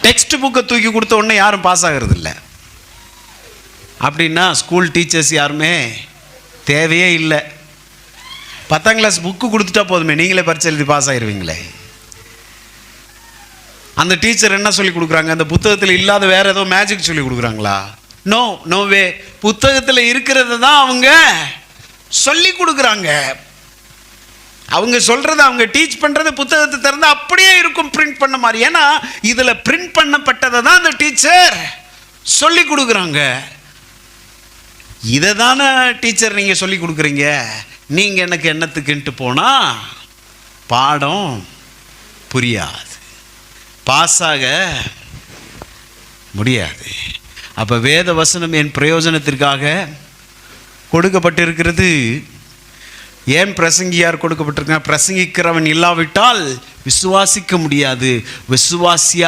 Text புக்கை தூக்கி கொடுத்த உடனே யாரும் பாஸ் ஆகிறது இல்லை. அப்படின்னா ஸ்கூல் டீச்சர்ஸ் யாருமே தேவையே இல்லை. 10ஆம் கிளாஸ் புக்கு கொடுத்துட்டா போதுமே, நீங்களே பரீட்சை எழுதி பாஸ் ஆகிடுவீங்களே. அந்த டீச்சர் என்ன சொல்லி கொடுக்குறாங்க? அந்த புத்தகத்தில் இல்லாத வேற ஏதோ மேஜிக் சொல்லி கொடுக்குறாங்களா? No, no way. புத்தகத்தில் இருக்கிறது தான் அவங்க சொல்லி கொடுக்குறாங்க. அவங்க சொல்றது, அவங்க டீச் பண்றது புத்தகத்தை திறந்து அப்படியே இருக்கும், பிரிண்ட் பண்ண மாதிரி. ஏன்னா இதுல பிரிண்ட் பண்ணப்பட்டதை தான் அந்த டீச்சர் சொல்லி கொடுக்குறாங்க. இதை தானே டீச்சர் நீங்க சொல்லி கொடுக்குறீங்க. நீங்க எனக்கு என்னத்துக்குன்ட்டு போனா பாடம் புரியாது, பாஸ் ஆக முடியாது. அப்ப வேத வசனம் என் பிரயோஜனத்திற்காக கொடுக்கப்பட்டிருக்கிறது. ஏன் பிரசங்கியார் கொடுக்கப்பட்டிருக்க? பிரசங்கிக்கிறவன் இல்லாவிட்டால் விசுவாசிக்க முடியாது. விசுவாசியா